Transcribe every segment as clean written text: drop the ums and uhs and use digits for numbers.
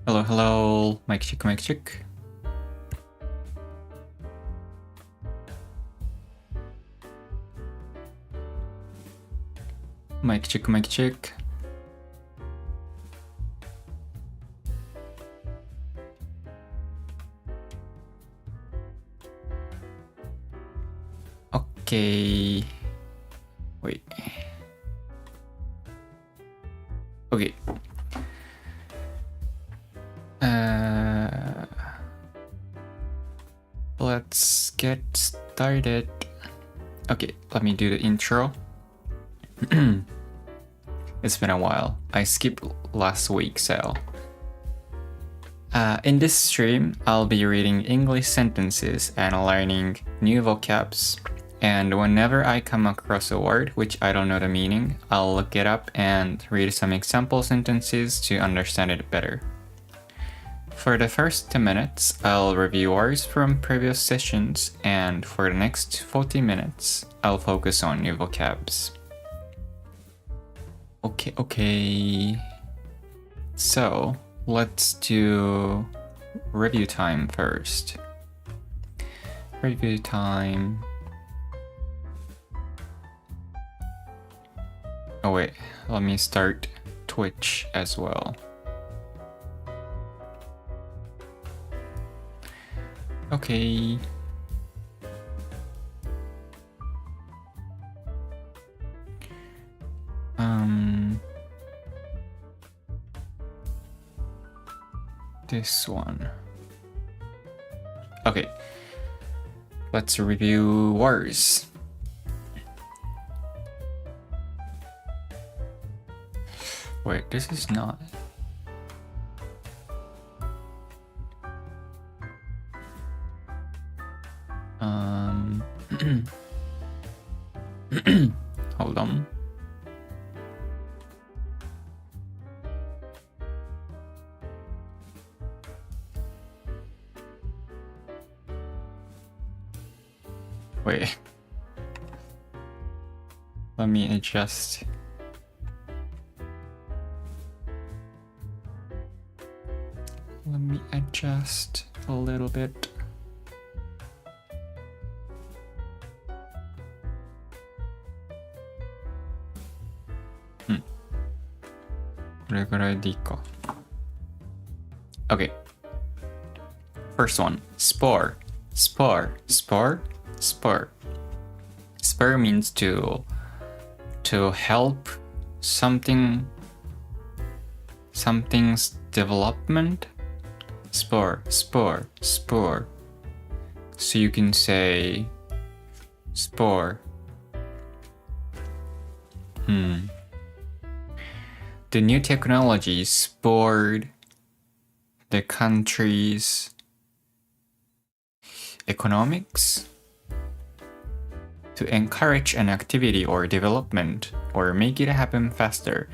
Hello, hello. Mic check, mic check. Mic check, mic check. Okay. Wait. Okay. Let's get started. Okay, let me do the intro. It's been a while. I skipped last week, so in this stream, I'll be reading English sentences and learning new vocabs. And whenever I come across a word which I don't know the meaning, I'll look it up and read some example sentences to understand it better. For the first 10 minutes, I'll review words from previous sessions, and for the next 40 minutes, I'll focus on new vocabs. Okay. So, let's do review time first. Review time. Oh wait, let me start Twitch as well. Okay. This one. Okay. Let's review words. Wait, this is not. Hold on. Wait. Let me adjust. Let me adjust a little bit. Okay. First one. Spore. Spore means to help something's development. Spore. So you can say spore. The new technology spored the country's economics. To encourage an activity or development or make it happen faster.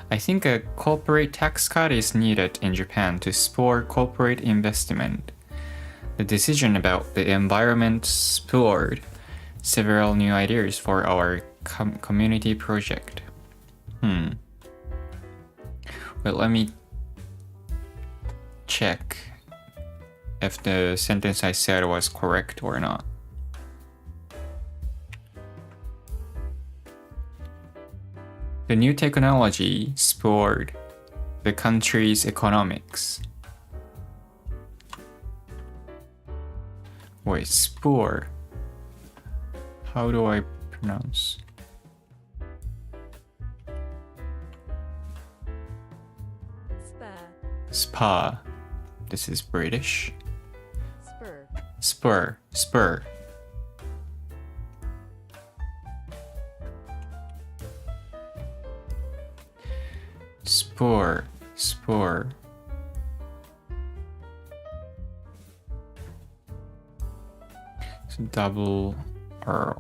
I think a corporate tax cut is needed in Japan to spur corporate investment. The decision about the environment spurred several new ideas for our community project. Well, let me check if the sentence I said was correct or not. The new technology spurred the country's economics. Wait, spur. How do I pronounce? Spa. This is British. Spur. Spore. It's double R.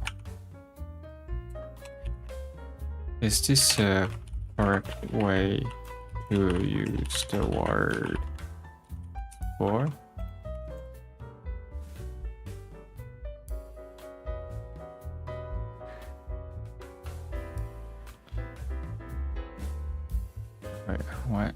Is this a correct way to use the word for? Wait, what?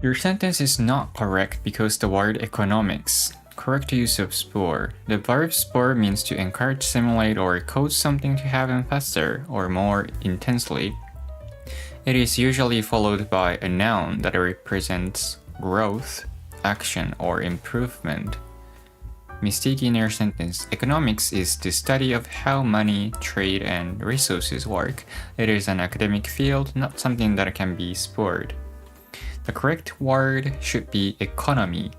Your sentence is not correct because the word economics. Correct use of spur. The verb spur means to encourage, stimulate, or cause something to happen faster or more intensely. It is usually followed by a noun that represents growth, action, or improvement. Mistake in your sentence. Economics is the study of how money, trade, and resources work. It is an academic field, not something that can be spurred. The correct word should be economy,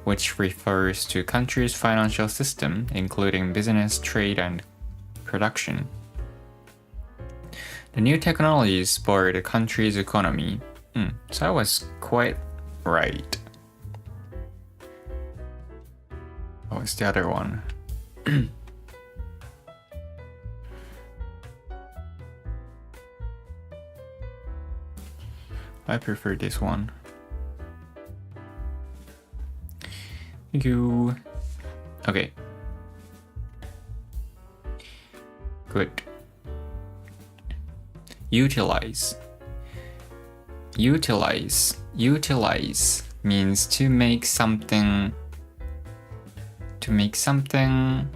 which refers to country's financial system, including business, trade, and production. The new technologies spur the country's economy. So I was quite right. What was the other one? I prefer this one. Thank you. Okay. Good. Utilize. Utilize. Utilize means to make something. To make something.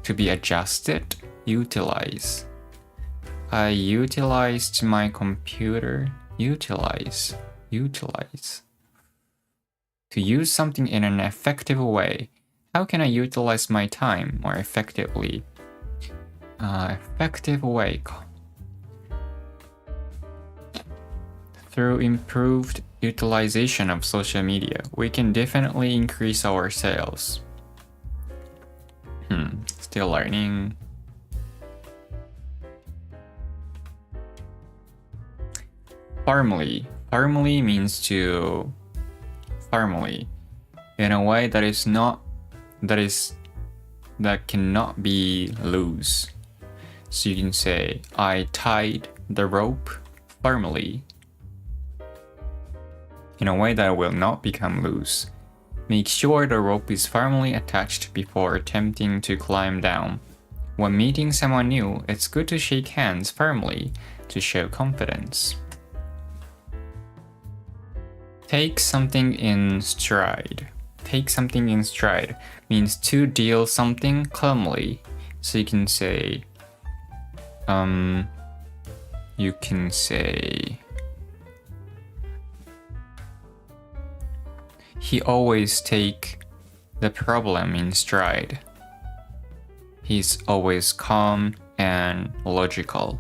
To be adjusted. Utilize. I utilized my computer. Utilize. Utilize. To use something in an effective way. How can I utilize my time more effectively? Effective way. Through improved utilization of social media, we can definitely increase our sales. Still learning. Firmly. Firmly means to firmly in a way that cannot be loose. So you can say, I tied the rope firmly in a way that will not become loose. Make sure the rope is firmly attached before attempting to climb down. When meeting someone new, it's good to shake hands firmly to show confidence. Take something in stride. Take something in stride means to deal something calmly. So you can say, he always take the problem in stride. He's always calm and logical.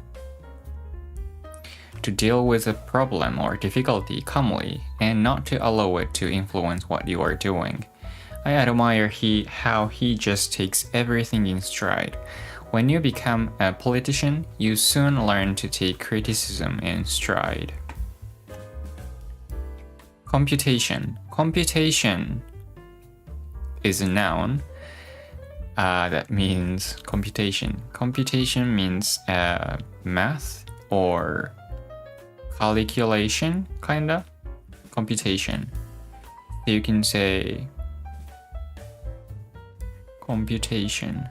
To deal with a problem or difficulty calmly and not to allow it to influence what you are doing. I admire how he just takes everything in stride. When you become a politician, you soon learn to take criticism in stride. Computation. Computation is a noun that means computation. Computation means math or calculation, kinda. Computation. You can say computation.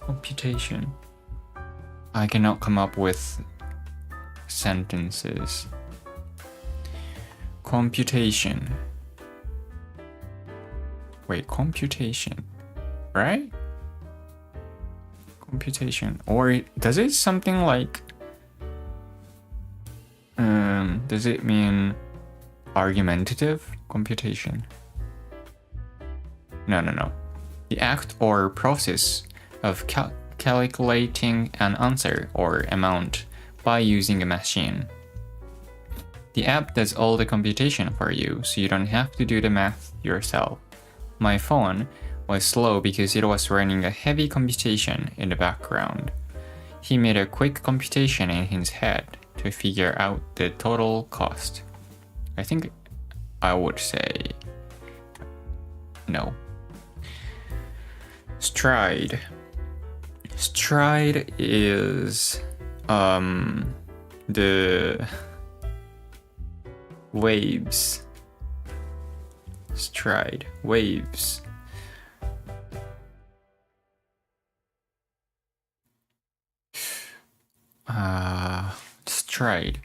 Computation. I cannot come up with sentences. Computation. Wait, computation, right? Computation. Or does it something like does it mean argumentative computation? No. The act or process of calculating an answer or amount by using a machine. The app does all the computation for you, so you don't have to do the math yourself. My phone was slow because it was running a heavy computation in the background. He made a quick computation in his head to figure out the total cost. I think I would say no. Stride. Stride is the waves. Stride, waves. Stride.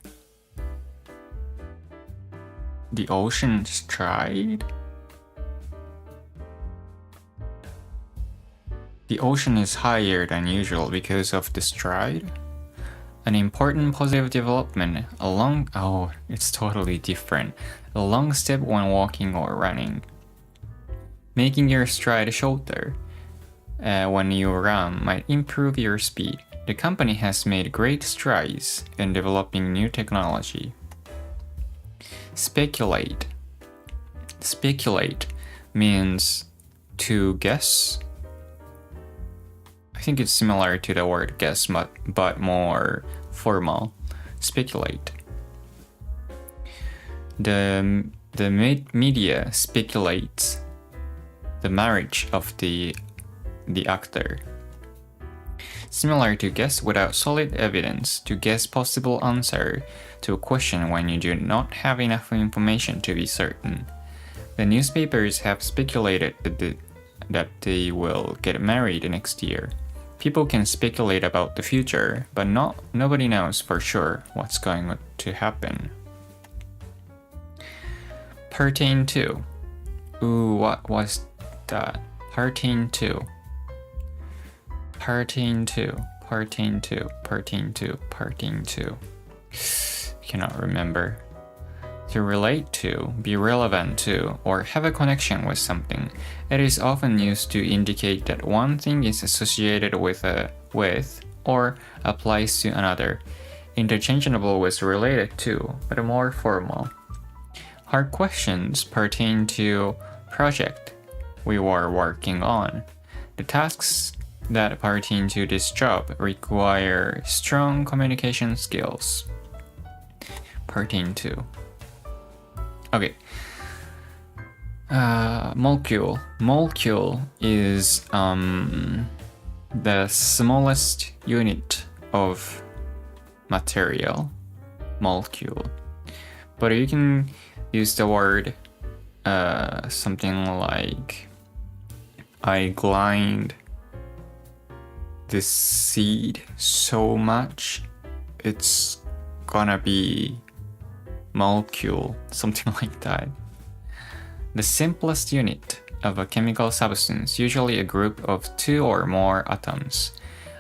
The ocean stride? The ocean is higher than usual because of the stride. An important positive development it's totally different. A long step when walking or running. Making your stride shorter when you run might improve your speed. The company has made great strides in developing new technology. Speculate. Speculate means to guess. I think it's similar to the word guess, but more formal. Speculate. The media speculates the marriage of the actor. Similar to guess without solid evidence, to guess possible answer to a question when you do not have enough information to be certain. The newspapers have speculated that they will get married next year. People can speculate about the future, but nobody knows for sure what's going to happen. Pertain to. Ooh, what was that? Pertain to. Pertain to. Pertain to. Pertain to. Pertain to. Cannot remember. To relate to, be relevant to, or have a connection with something. It is often used to indicate that one thing is associated with or applies to another. Interchangeable with related to, but more formal. Hard questions pertain to project we were working on. The tasks that pertain to this job require strong communication skills. Pertain to. Okay. Molecule. Molecule is the smallest unit of material. Molecule. But you can use the word something like I grind the seed so much it's gonna be molecule, something like that. The simplest unit of a chemical substance, usually a group of 2 or more atoms.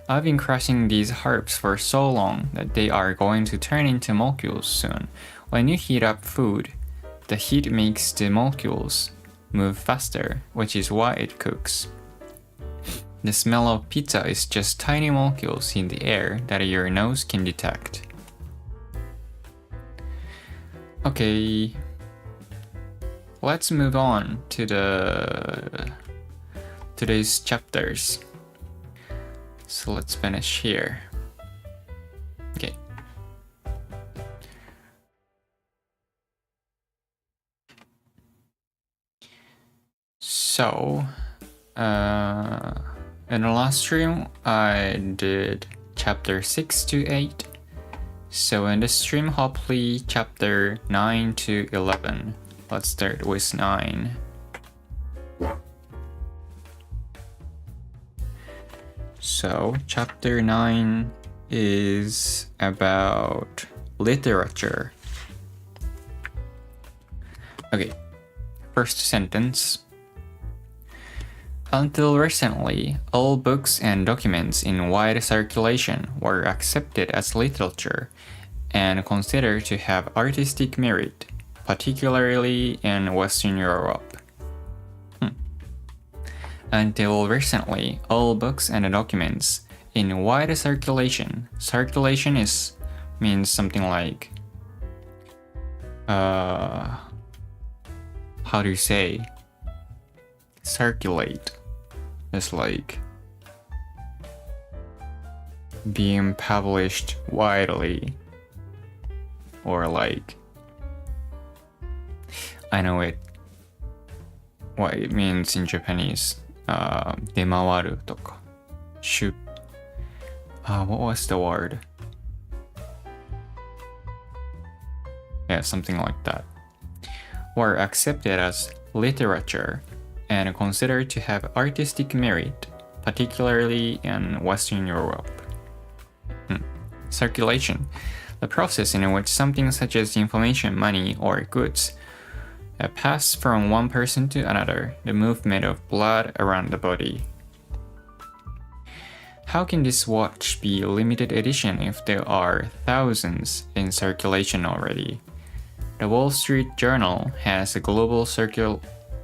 I've been crushing these herbs for so long that they are going to turn into molecules soon. When you heat up food, the heat makes the molecules move faster, which is why it cooks. The smell of pizza is just tiny molecules in the air that your nose can detect. Okay, let's move on to today's chapters. So let's finish here. Okay. So, in the last stream, I did chapter 6 to 8. So in this stream, hopefully chapter 9 to 11. Let's start with 9. So chapter 9 is about literature. Okay, first sentence. Until recently, all books and documents in wide circulation were accepted as literature and considered to have artistic merit, particularly in Western Europe. Until recently, all books and documents in wide circulation. Circulation means something like how do you say? Circulate. It's like being published widely, or like I know what it means in Japanese. 出回るとかwhat was the word? Yeah, something like that. Were accepted as literature and considered to have artistic merit, particularly in Western Europe. Circulation, the process in which something such as information, money, or goods pass from one person to another, the movement of blood around the body. How can this watch be limited edition if there are thousands in circulation already? The Wall Street Journal has a global circulation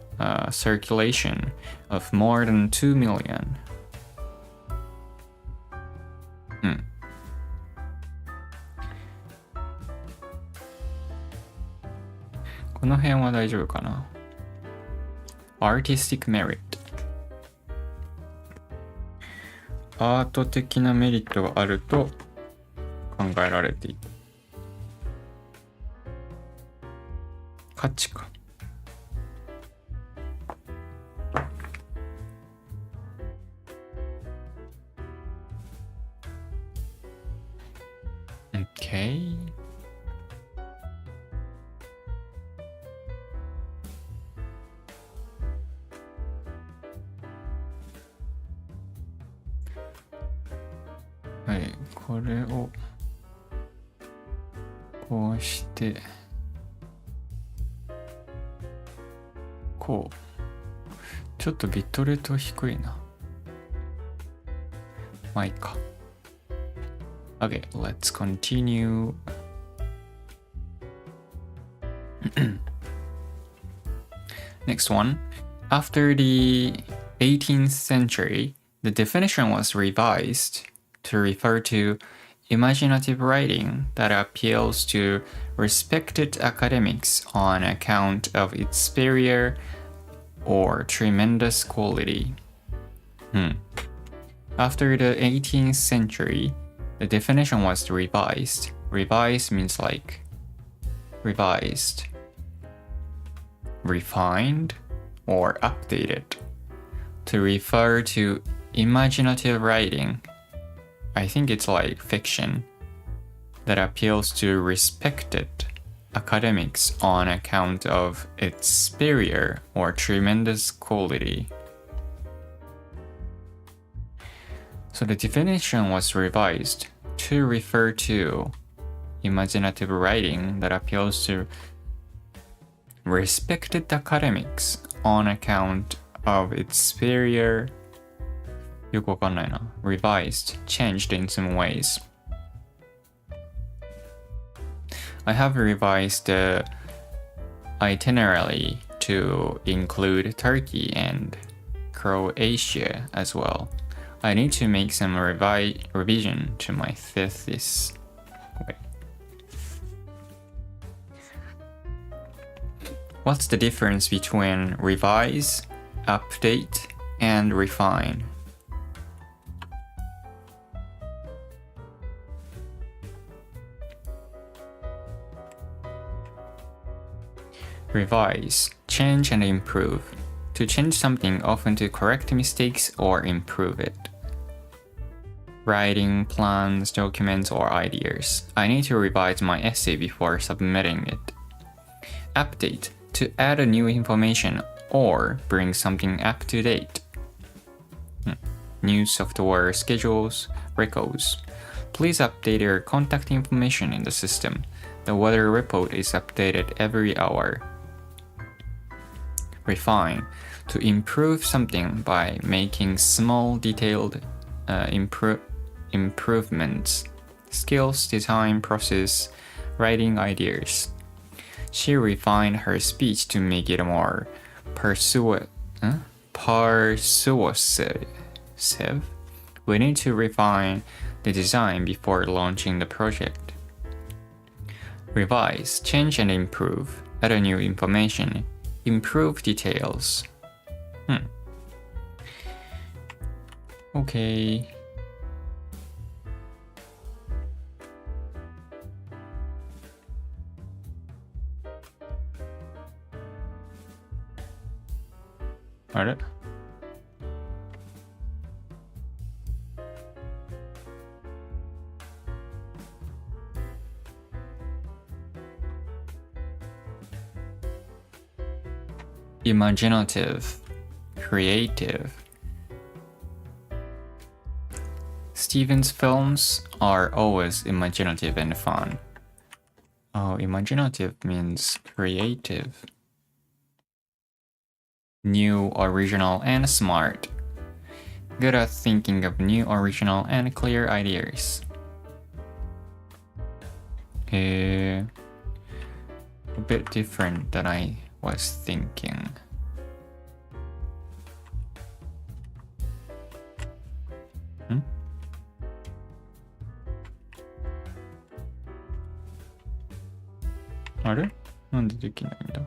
of more than 2 million. この辺は大丈夫かな。Artistic merit。アート的なメリットがあると考えられている。価値か。Okay. はい、これをこうしてこうちょっとビットレート低いな。まあいいか。Okay, let's continue. Next one. After the 18th century, the definition was revised to refer to imaginative writing that appeals to respected academics on account of its superior or tremendous quality. After the 18th century, the definition was revised. Revised means like revised, refined, or updated to refer to imaginative writing. I think it's like fiction that appeals to respected academics on account of its superior or tremendous quality. So the definition was revised to refer to imaginative writing that appeals to respected academics on account of its superior, よくわかんないな。revised, changed in some ways. I have revised the itinerary to include Turkey and Croatia as well. I need to make some revision to my thesis. Wait. What's the difference between revise, update, and refine? Revise, change and improve. To change something, often to correct mistakes or improve it. Writing plans, documents, or ideas. I need to revise my essay before submitting it. Update, to add a new information or bring something up to date. New software schedules, records. Please update your contact information in the system. The weather report is updated every hour. Refine, to improve something by making small detailed improvements. Skills, design, process, writing ideas. She refined her speech to make it more persuasive. We need to refine the design before launching the project. Revise, change and improve. Add new information. Improve details. Okay. あれ？Imaginative, creative. Steven's films are always imaginative and fun. Oh, imaginative means creative. new, original, and smart. Good at thinking of new, original, and clear ideas. A bit different than I was thinking. Hmm? あれ？なんでできないんだ？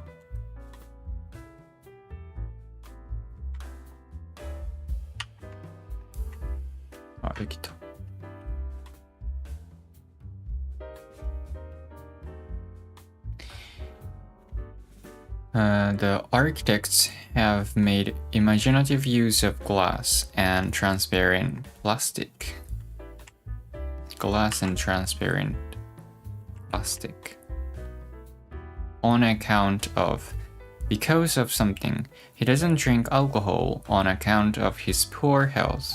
あ、できた。The architects have made imaginative use of glass and transparent plastic. Glass and transparent plastic. On account of, because of something, he doesn't drink alcohol on account of his poor health.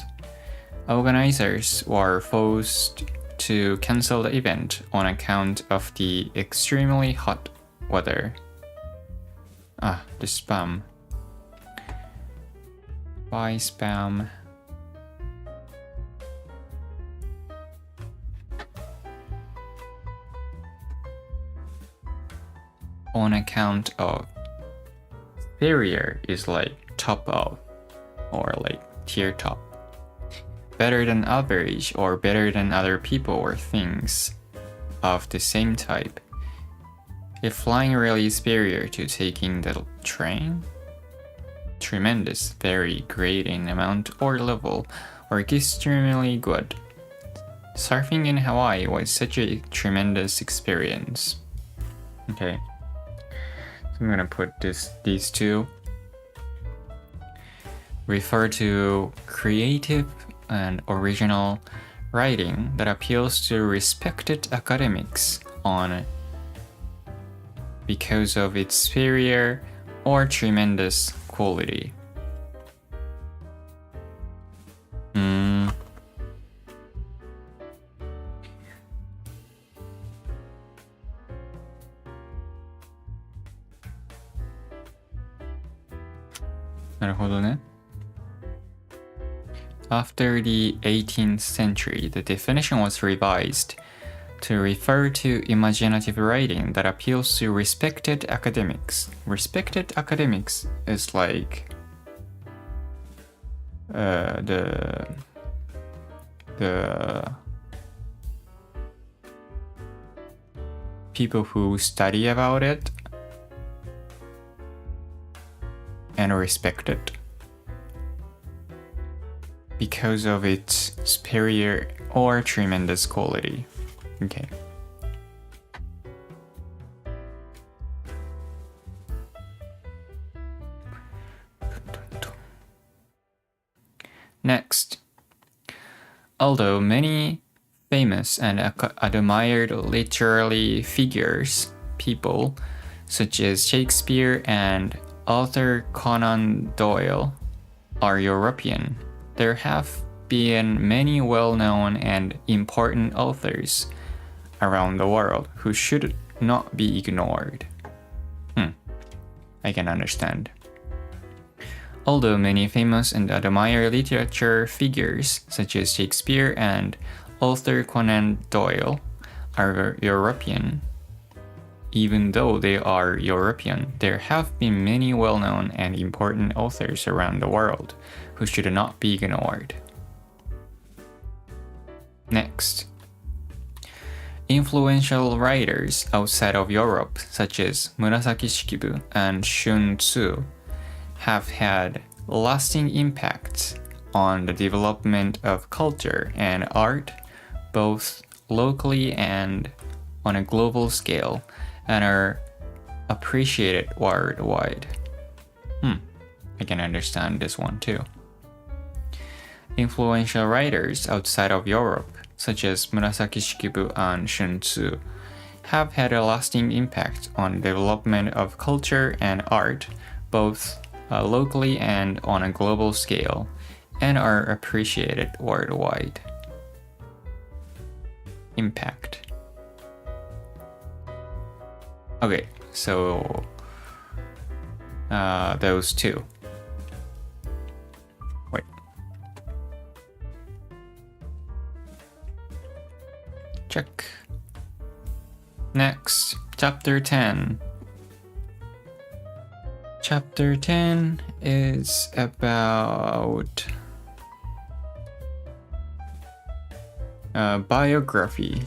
Organizers were forced to cancel the event on account of the extremely hot weather. Ah, the spam. Why spam? On account of. Superior is like top of, or like tier top. Better than average or better than other people or things of the same type. If flying really superior to taking the train? Tremendous, very great in amount or level, or extremely good. Surfing in Hawaii was such a tremendous experience. Okay. So I'm gonna put these two. Refer to creative and original writing that appeals to respected academics on because of its superior or tremendous quality. なるほどね。After the 18th century, the definition was revised to refer to imaginative writing that appeals to respected academics. Respected academics is like the people who study about it and respect it because of its superior or tremendous quality. Okay. Next, although many famous and admired literary figures, people such as Shakespeare and Arthur Conan Doyle are European, there have been many well-known and important authors around the world who should not be ignored. I can understand. Although many famous and admired literature figures such as Shakespeare and Arthur Conan Doyle are European, even though they are European, there have been many well-known and important authors around the world who should not be ignored. Next, influential writers outside of Europe, such as Murasaki Shikibu and Shun Tzu, have had lasting impacts on the development of culture and art, both locally and on a global scale, and are appreciated worldwide. I can understand this one too. Influential writers outside of Europe, such as Murasaki Shikibu and Shun Tzu, have had a lasting impact on the development of culture and art, both locally and on a global scale, and are appreciated worldwide. Impact. Okay, so those two. Check. Next, Chapter 10. Chapter 10 is about biography.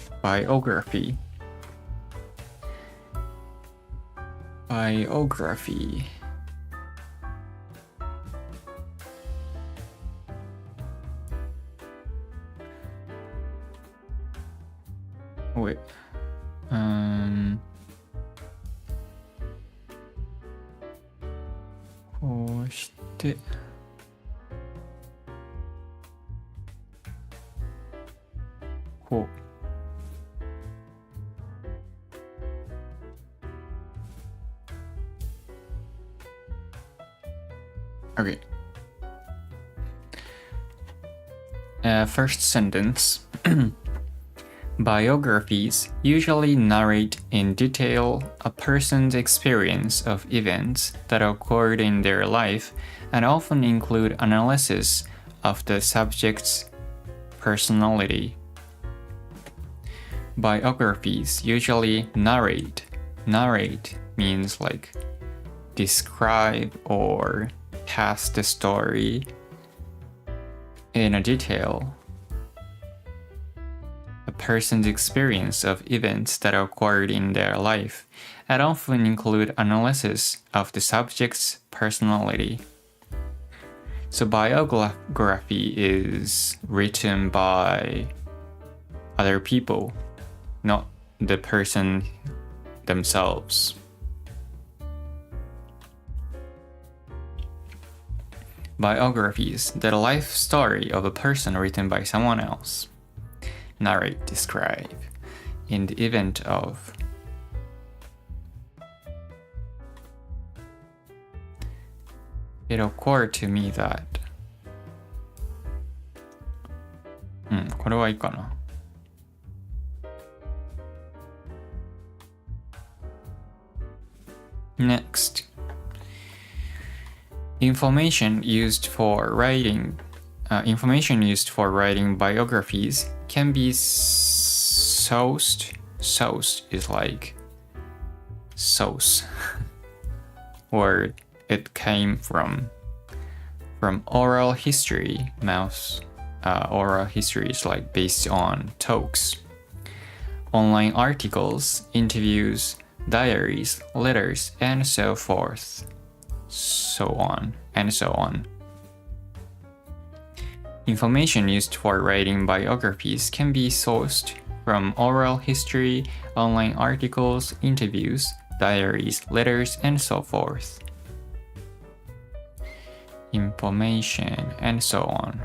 Wait. Okay. First sentence. Biographies usually narrate in detail a person's experience of events that occurred in their life and often include analysis of the subject's personality. Biographies usually narrate. Narrate means like describe or pass the story in a detail. A person's experience of events that occurred in their life and often include analysis of the subject's personality. So biography is written by other people, not the person themselves. Biographies, the life story of a person written by someone else. Narrate, describe, in the event of. It occurred to me that. これはいいかな。Next. Information used for writing biographies can be sourced. Source is like sauce. Where it came from oral history. Oral history is like based on talks, online articles, interviews, diaries, letters, and so forth. So on and so on. Information used for writing biographies can be sourced from oral history, online articles, interviews, diaries, letters, and so forth. Information and so on.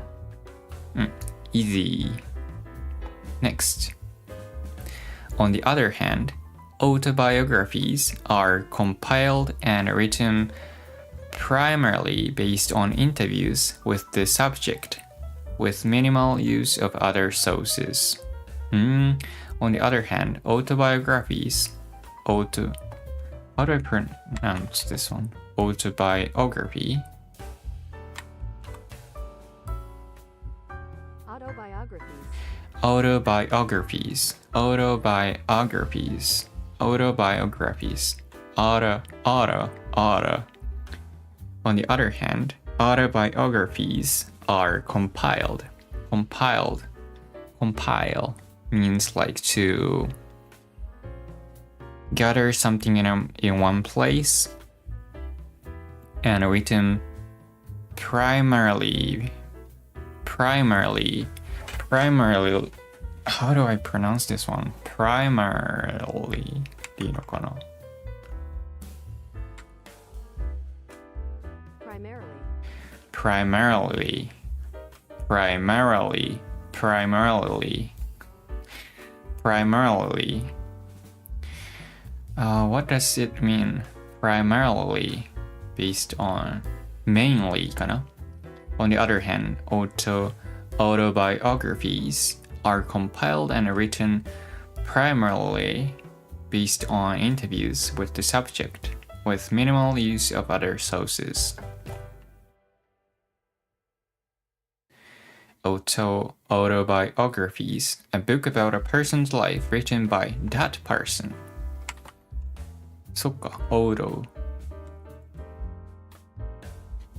Easy. Next. On the other hand, autobiographies are compiled and written primarily based on interviews with the subject, with minimal use of other sources. On the other hand, autobiographies, how do I pronounce this one? Autobiography. On the other hand, autobiographies are compiled. Compile means like to gather something in one place and written primarily. How do I pronounce this one? Primarily でいいのかな? Primarily. What does it mean? Primarily based on mainly かな? On the other hand, autobiographies are compiled and written primarily based on interviews with the subject, with minimal use of other sources. autobiographies, a book about a person's life written by that person. そっか、auto.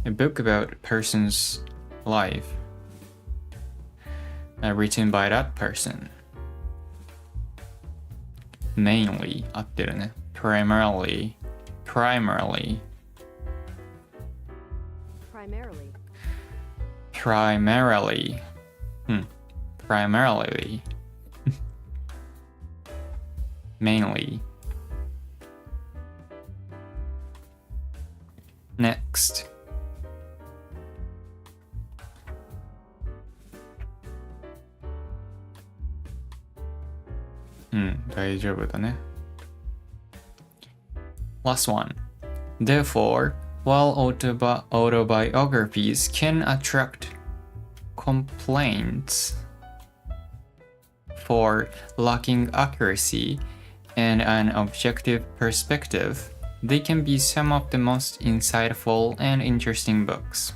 A book about a person's life written by that person. Mainly 合ってるね。Primarily. Primarily. Mainly. Next. 大丈夫だね。Last one. Therefore, while autobiographies can attract complaints for lacking accuracy and an objective perspective, they can be some of the most insightful and interesting books.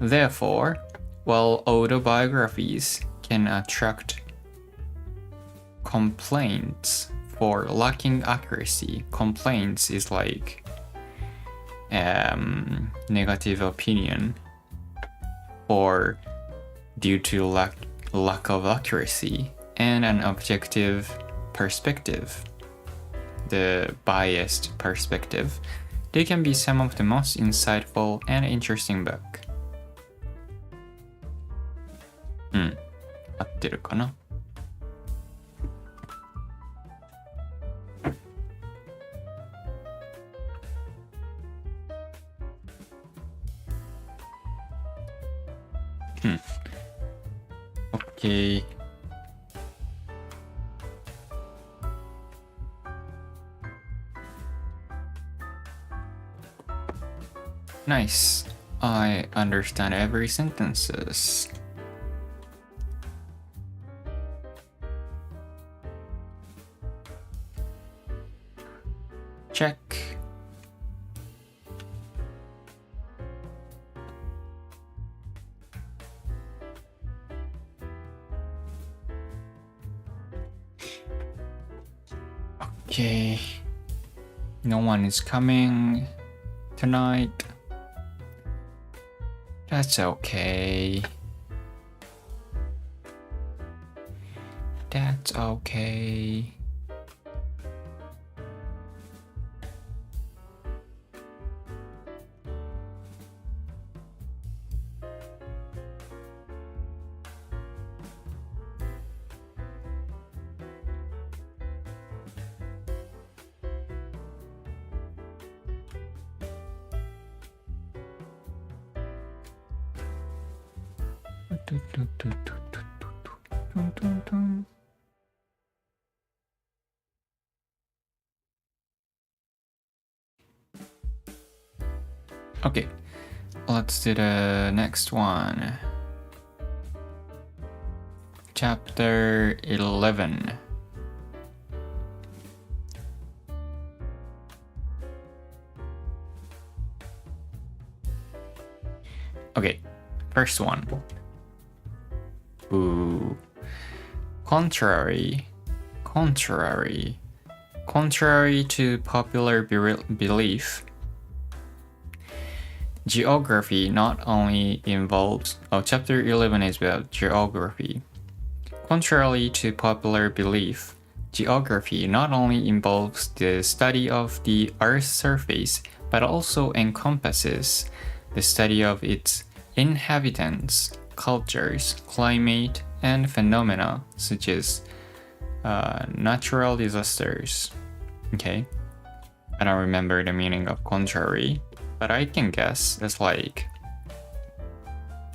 Therefore, while autobiographies can attract complaints for lacking accuracy, complaints is like negative opinion or due to lack of accuracy and an objective perspective, the biased perspective, they can be some of the most insightful and interesting book. 合ってるかな？Okay. Nice. I understand every sentences. Check. Okay. No one is coming tonight. That's okay. That's okay. Okay, let's do the next one. Chapter 11. Okay, first one. Ooh. Contrary to popular belief, geography not only involves... chapter 11 is about geography. Contrary to popular belief, geography not only involves the study of the Earth's surface, but also encompasses the study of its inhabitants, cultures, climate, and phenomena such as natural disasters. Okay, I don't remember the meaning of contrary, but I can guess it's like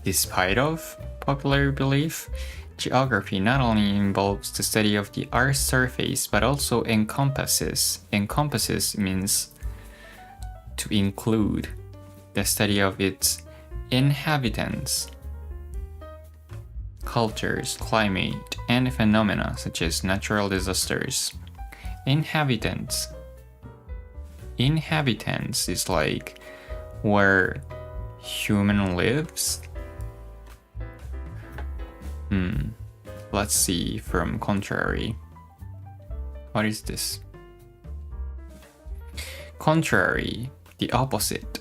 despite of popular belief, geography not only involves the study of the Earth's surface, but also encompasses. Encompasses means to include the study of its inhabitants, cultures, climate, and phenomena such as natural disasters. Inhabitants is like where human lives. Let's see from contrary. What is this? Contrary, the opposite.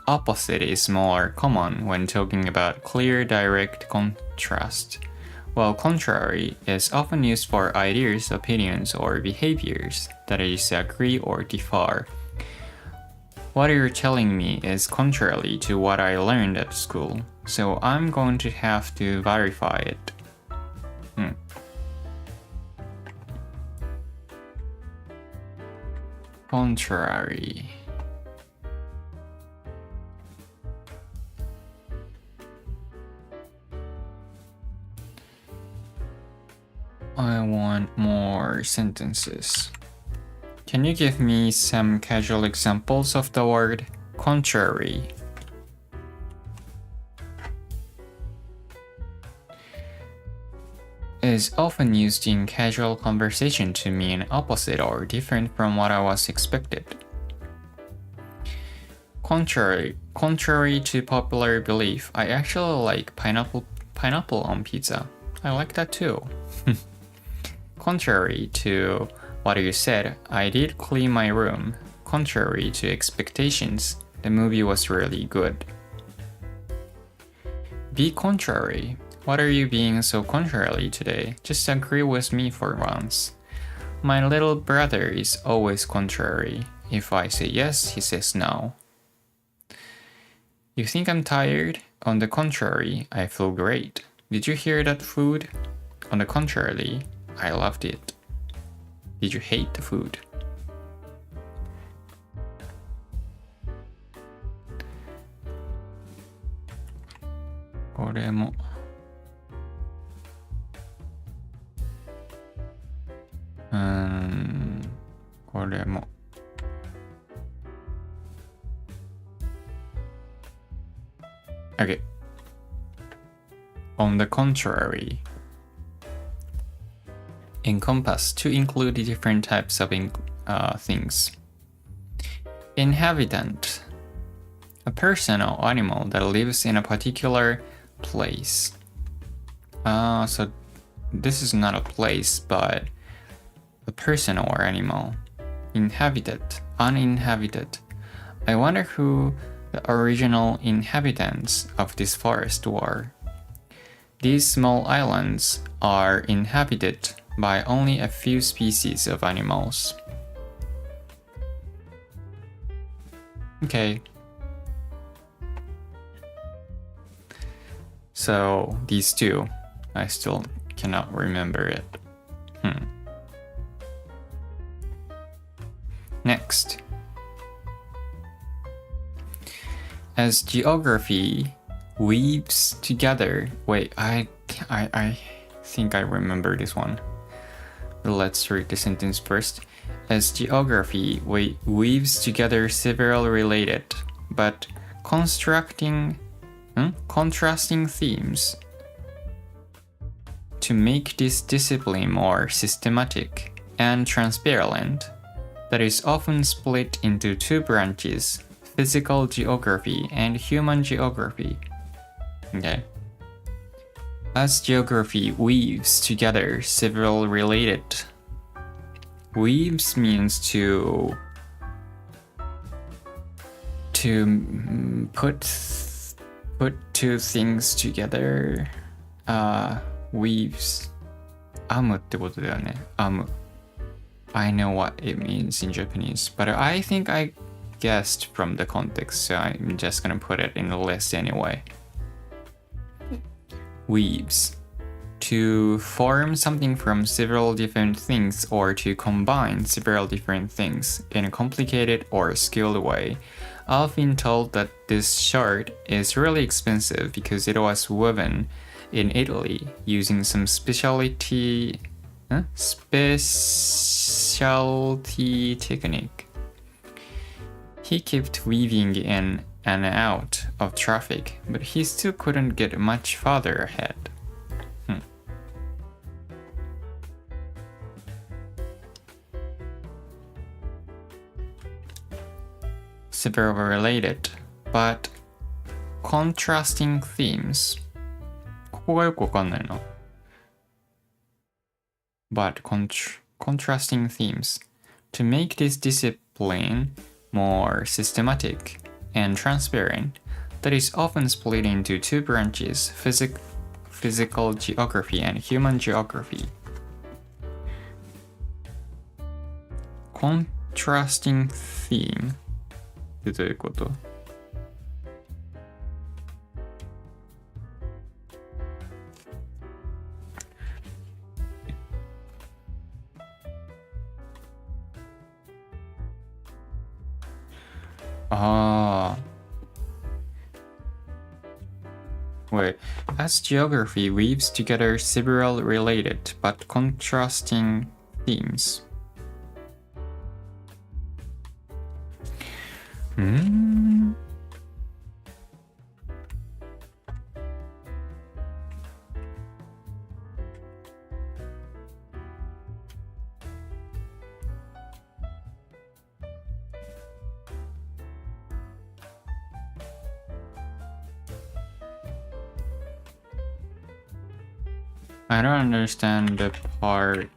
Opposite is more common when talking about clear, direct contrast, while contrary is often used for ideas, opinions, or behaviors that disagree or differ. What you're telling me is contrary to what I learned at school, so I'm going to have to verify it. Contrary. I want more sentences. Can you give me some casual examples of the word contrary? Is often used in casual conversation to mean opposite or different from what I was expected. Contrary to popular belief, I actually like pineapple on pizza. I like that too. Contrary to what you said, I did clean my room. Contrary to expectations, the movie was really good. Be contrary. What are you being so contrary today? Just agree with me for once. My little brother is always contrary. If I say yes, he says no. You think I'm tired? On the contrary, I feel great. Did you hear that food? On the contrary, I loved it. Did you hate the food? Okay. On the contrary. Encompass to include different types of things. Inhabitant. A person or animal that lives in a particular place. So this is not a place, but a person or animal. Inhabited, uninhabited. I wonder who the original inhabitants of this forest were. These small islands are inhabited by only a few species of animals. Okay. So these two, I still cannot remember it. Next. As geography weaves together. Wait, I think I remember this one. Let's read the sentence first. As geography weaves together several related but contrasting themes to make this discipline more systematic and transparent, that is often split into two branches, physical geography and human geography. Okay. As geography weaves together several related. Weaves means to put two things together. Weaves. 編むってことだよね。編む。I know what it means in Japanese, but I think I guessed from the context, so I'm just gonna put it in the list anyway. Weaves. To form something from several different things or to combine several different things in a complicated or skilled way. I've been told that this shirt is really expensive because it was woven in Italy using some specialty technique. He kept weaving in and out of traffic, but he still couldn't get much farther ahead. Several related, but contrasting themes. ここがよくわかんないな。But contrasting themes. To make this discipline more systematic and transparent, that is often split into two branches, physical geography and human geography. Contrasting theme ってどういうこと？Wait, as geography weaves together several related but contrasting themes. I don't understand the part.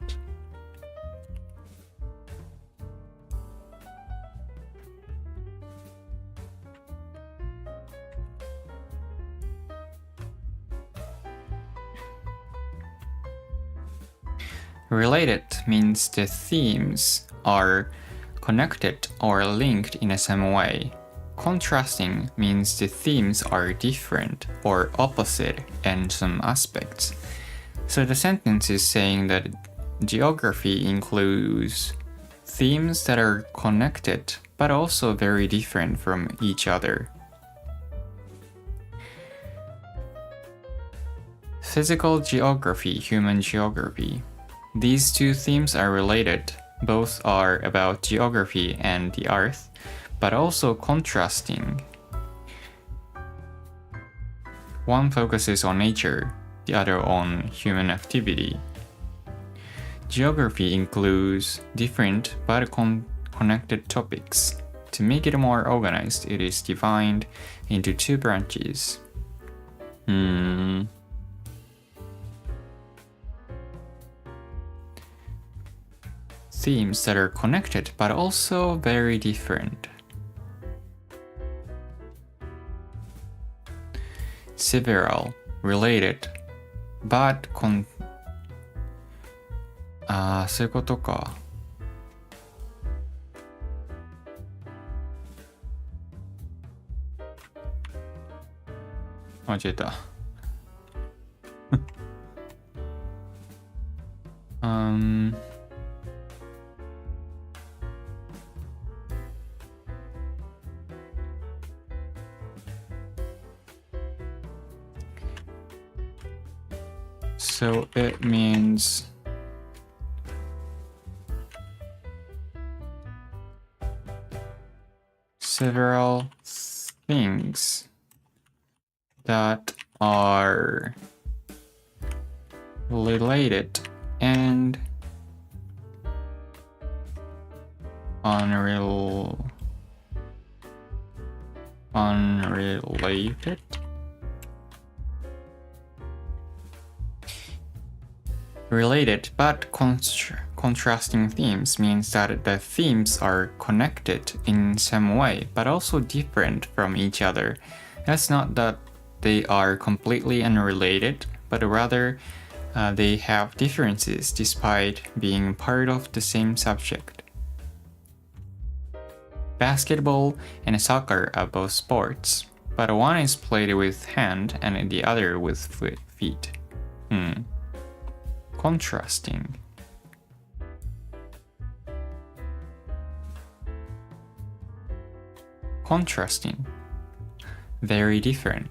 Related means the themes are connected or linked in some way. Contrasting means the themes are different or opposite in some aspects. So the sentence is saying that geography includes themes that are connected but also very different from each other. Physical geography, human geography. These two themes are related. Both are about geography and the earth, but also contrasting. One focuses on nature, the other on human activity. Geography includes different but connected topics. To make it more organized, it is divided into two branches. Themes that are connected but also very different. Several, related, but そういうことか。間違えた。So it means several things that are related and unrelated. Related but contrasting themes means that the themes are connected in some way, but also different from each other. That's not that they are completely unrelated, but rather they have differences despite being part of the same subject. Basketball and soccer are both sports, but one is played with hand and the other with feet. Contrasting. Contrasting. Very different.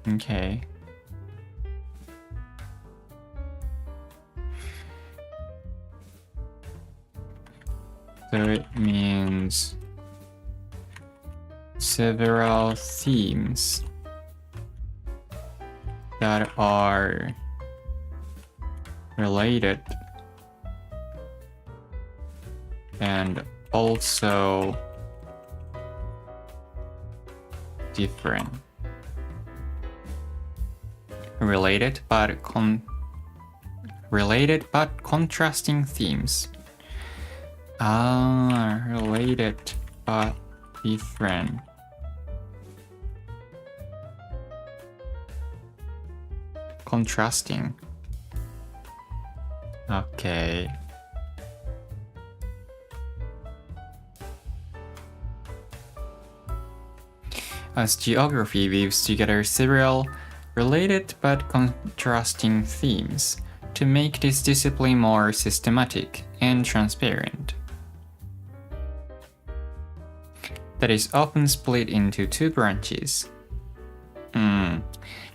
Okay. So it means several themes that are related and also different. Related but contrasting themes. Related but different. Contrasting. Okay. As geography weaves together several related but contrasting themes to make this discipline more systematic and transparent. That is often split into two branches.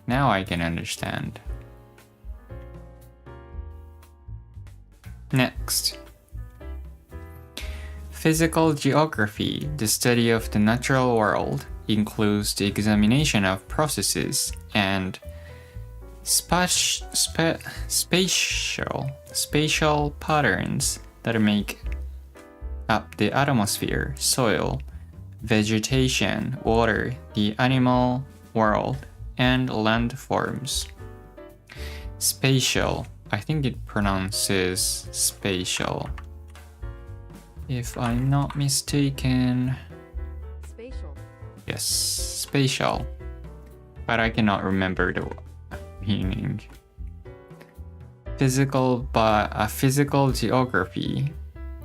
Now I can understand. Next. Physical geography, the study of the natural world, includes the examination of processes and spatial patterns that make up the atmosphere, soil, vegetation, water, the animal world, and landforms. Spatial, I think it pronounces spatial, if I'm not mistaken. Spatial. Yes, spatial, but I cannot remember the meaning. Physical geography,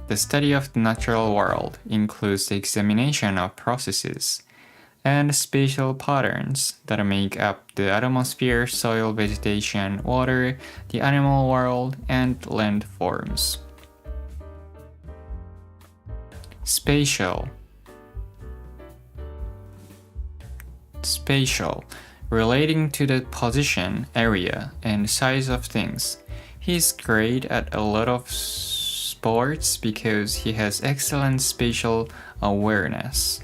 the study of the natural world, includes the examination of processes and spatial patterns that make up the atmosphere, soil, vegetation, water, the animal world, and landforms. Spatial, relating to the position, area, and size of things. He's great at a lot of sports because he has excellent spatial awareness.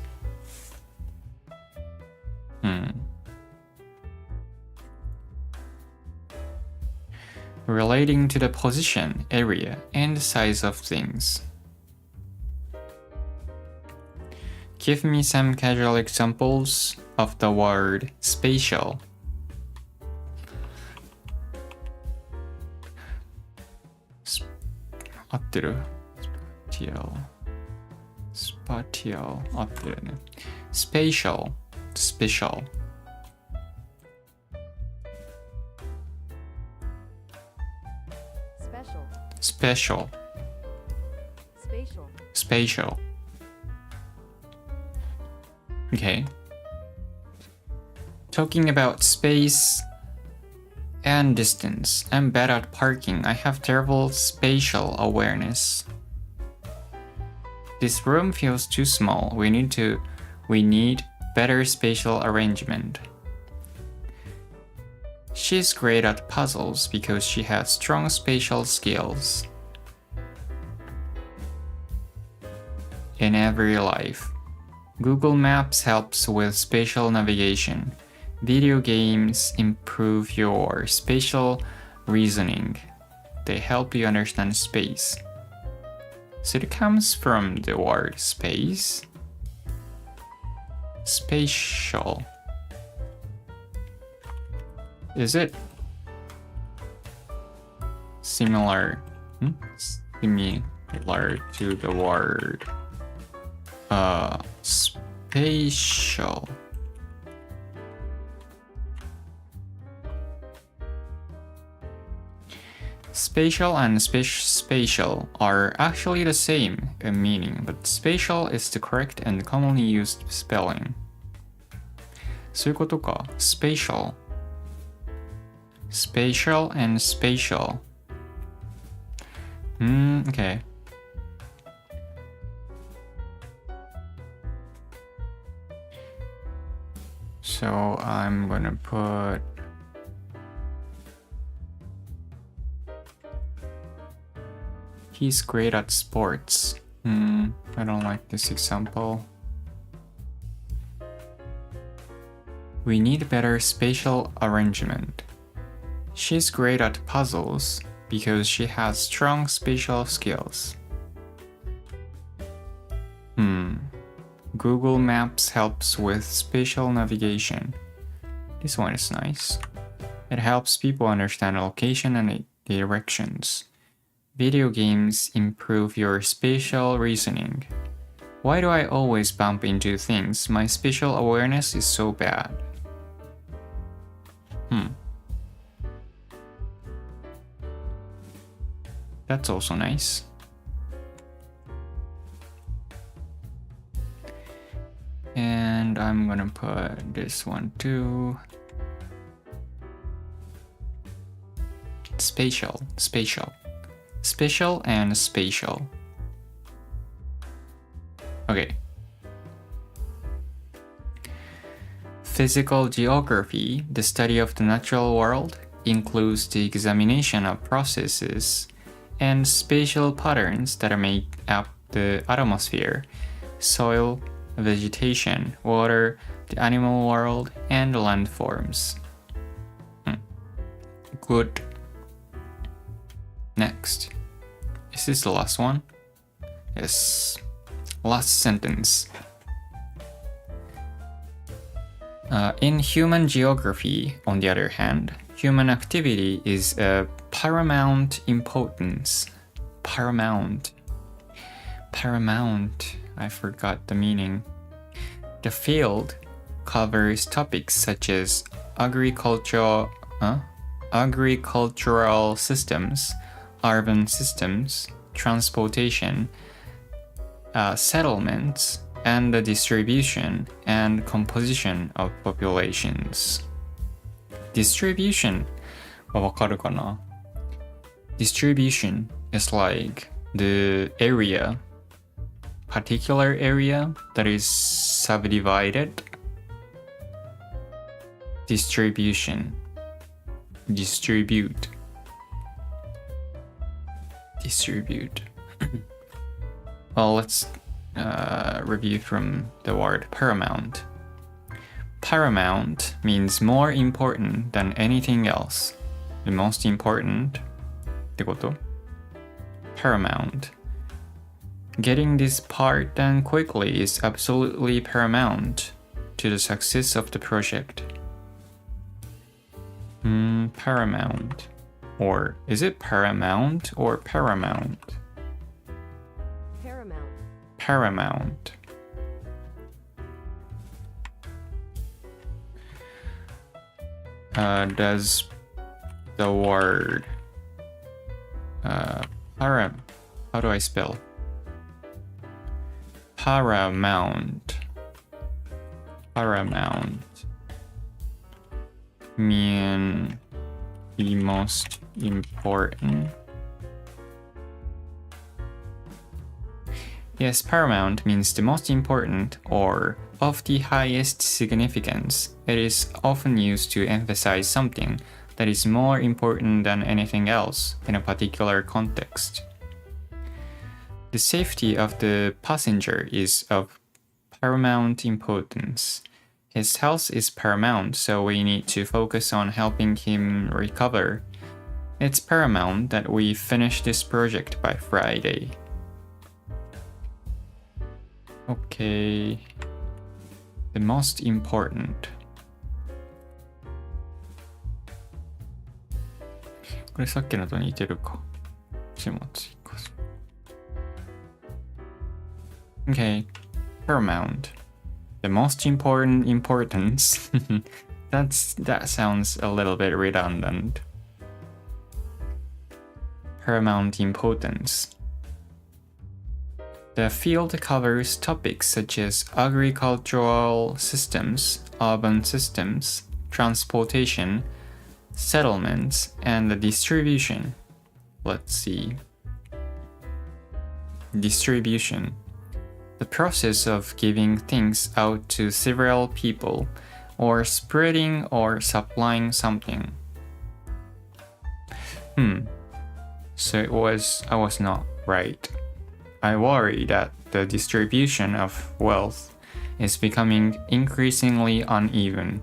Relating to the position, area, and size of things. Give me some casual examples of the word spatial. Spatial 合ってるね。Spatial, spatial. Special. Spatial. Spatial. Spatial. Okay. Talking about space and distance. I'm bad at parking. I have terrible spatial awareness. This room feels too small. We need better spatial arrangement. She's great at puzzles because she has strong spatial skills. In every life, Google Maps helps with spatial navigation. Video games improve your spatial reasoning. They help you understand space. So it comes from the word space. Spatial. Is it similar to the word spatial? Spatial and spatial are actually the same in meaning, but spatial is the correct and commonly used spelling. そういうことか。Spatial. Spatial and spatial. Okay. So I'm gonna put he's great at sports. I don't like this example. We need better spatial arrangement. She's great at puzzles because she has strong spatial skills. Google Maps helps with spatial navigation. This one is nice. It helps people understand location and directions. Video games improve your spatial reasoning. Why do I always bump into things? My spatial awareness is so bad. That's also nice. And I'm gonna put this one too. Spatial and spatial. Okay. Physical geography, the study of the natural world, includes the examination of processes and spatial patterns that make up the atmosphere, soil, vegetation, water, the animal world, and landforms. Good. Next. Is this the last one? Yes. Last sentence. In human geography, on the other hand, human activity is of paramount importance. Paramount. I forgot the meaning. The field covers topics such as agricultural systems, urban systems, transportation, settlements, and the distribution and composition of populations. Distribution はわかるかな? Distribution is like the area, particular area that is subdivided. Distribution. Distribute. Well, let's review from the word paramount. Paramount means more important than anything else. The most important ってこと? Paramount. Getting this part done quickly is absolutely paramount to the success of the project. Paramount. Or is it paramount or paramount? Paramount. Does the word how do I spell? Paramount mean the most important? Yes, paramount means the most important or of the highest significance. It is often used to emphasize something that is more important than anything else in a particular context. The safety of the passenger is of paramount importance. His health is paramount, so we need to focus on helping him recover. It's paramount that we finish this project by Friday. Okay. The most important. これさっきのと似てるか。Okay. Paramount. The most important importance. That sounds a little bit redundant. Paramount importance. The field covers topics such as agricultural systems, urban systems, transportation, settlements, and the distribution. Let's see. Distribution. The process of giving things out to several people, or spreading or supplying something. So I was not right. I worry that the distribution of wealth is becoming increasingly uneven.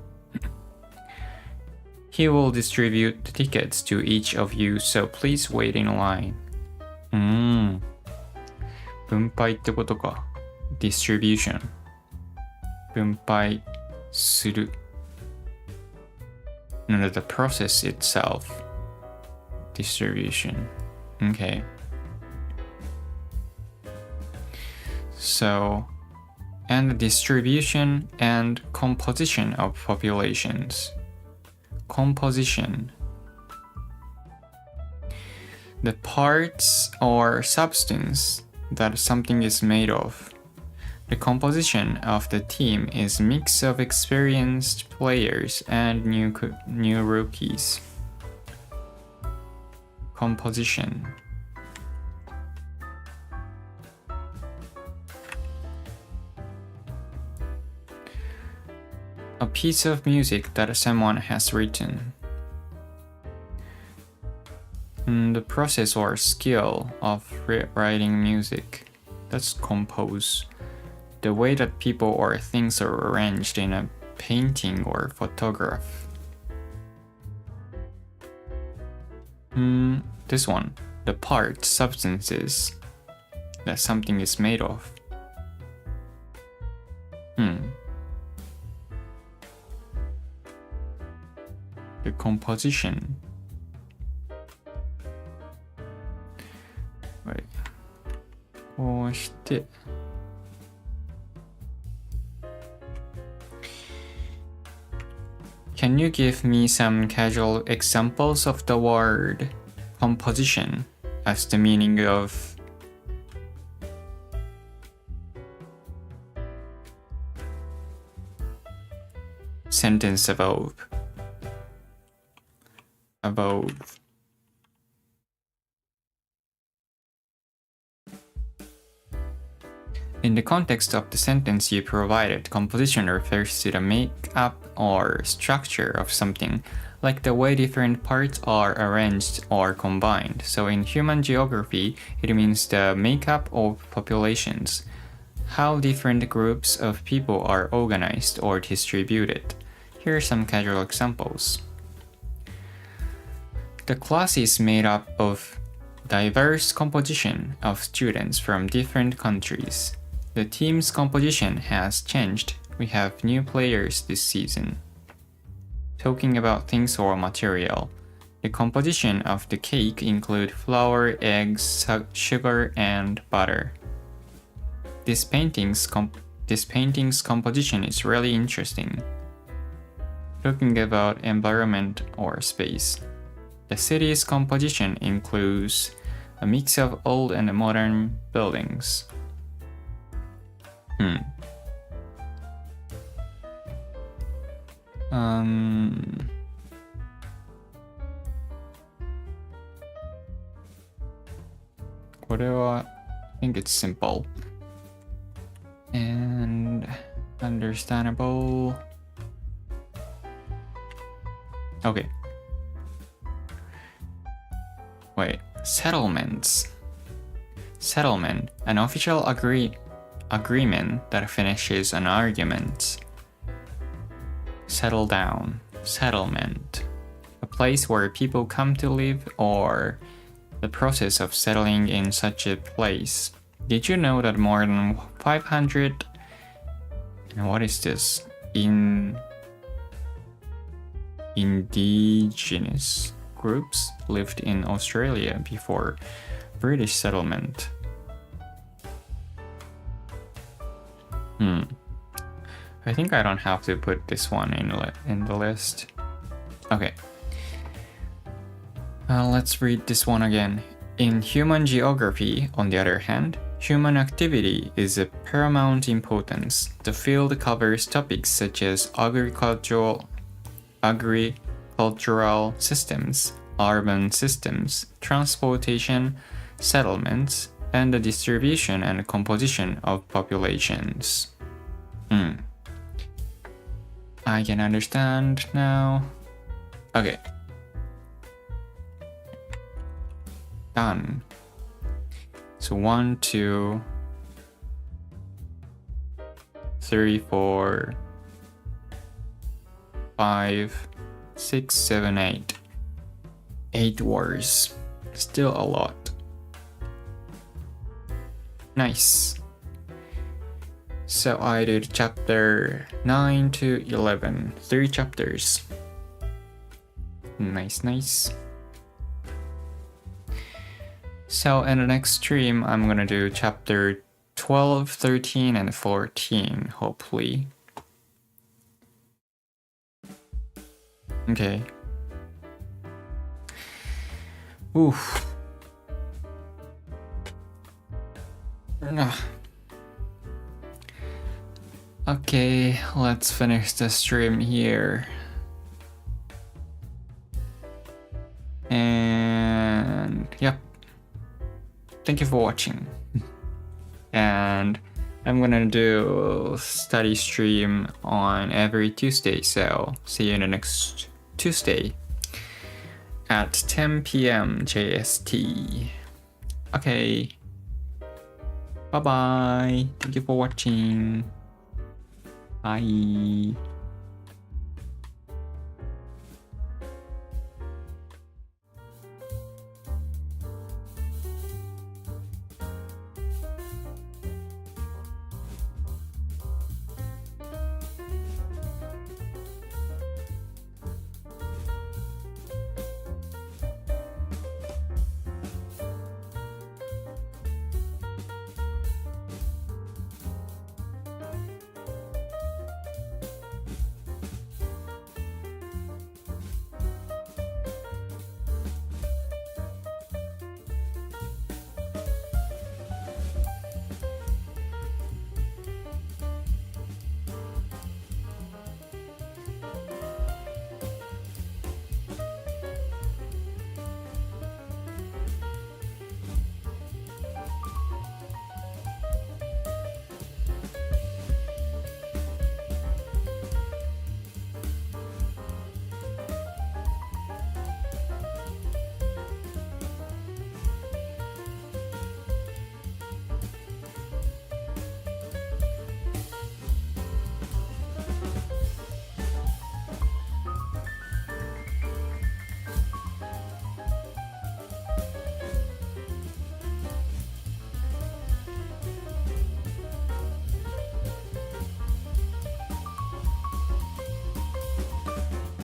He will distribute the tickets to each of you, so please wait in line. 分配ってことか。Distribution. 分配する No, the process itself. Distribution. Okay. So, and the distribution and composition of populations. Composition. The parts or substance that something is made of. The composition of the team is a mix of experienced players and new rookies. Composition. A piece of music that someone has written. The process or skill of writing music. That's compose. The way that people or things are arranged in a painting or photograph. This one. The parts, substances that something is made of. The composition. Right. こうして。Can you give me some casual examples of the word composition as the meaning of sentence above? In the context of the sentence you provided, composition refers to the makeup or structure of something, like the way different parts are arranged or combined. So in human geography, it means the makeup of populations, how different groups of people are organized or distributed. Here are some casual examples. The class is made up of diverse composition of students from different countries. The team's composition has changed. We have new players this season. Talking about things or material. The composition of the cake include flour, eggs, sugar, and butter. This painting's composition is really interesting. Talking about environment or space. The city's composition includes a mix of old and modern buildings. これは I think it's simple and understandable. Okay. Wait, settlements. Settlement, an official agreement that finishes an argument. Settle down. Settlement, a place where people come to live or the process of settling in such a place. Did you know that more than 500 what is this? Indigenous groups lived in Australia before British settlement. I think I don't have to put this one in the list. Okay. Let's read this one again. In human geography, on the other hand, human activity is of paramount importance. The field covers topics such as agricultural systems, urban systems, transportation, settlements, and the distribution and composition of populations. I can understand now. Okay. Done. So 1, 2, 3, 4, 5, 6, 7, 8. 8 words. Still a lot. Nice. So I did chapter 9 to 11, 3 chapters. Nice, nice. So in the next stream, I'm gonna do chapter 12, 13, and 14, hopefully. Okay. Oof. Okay, let's finish the stream here. And yep. Thank you for watching. And I'm gonna do study stream on every Tuesday, so see you in the next Tuesday at 10 p.m. JST. Okay. Bye bye. Thank you for watching. Bye.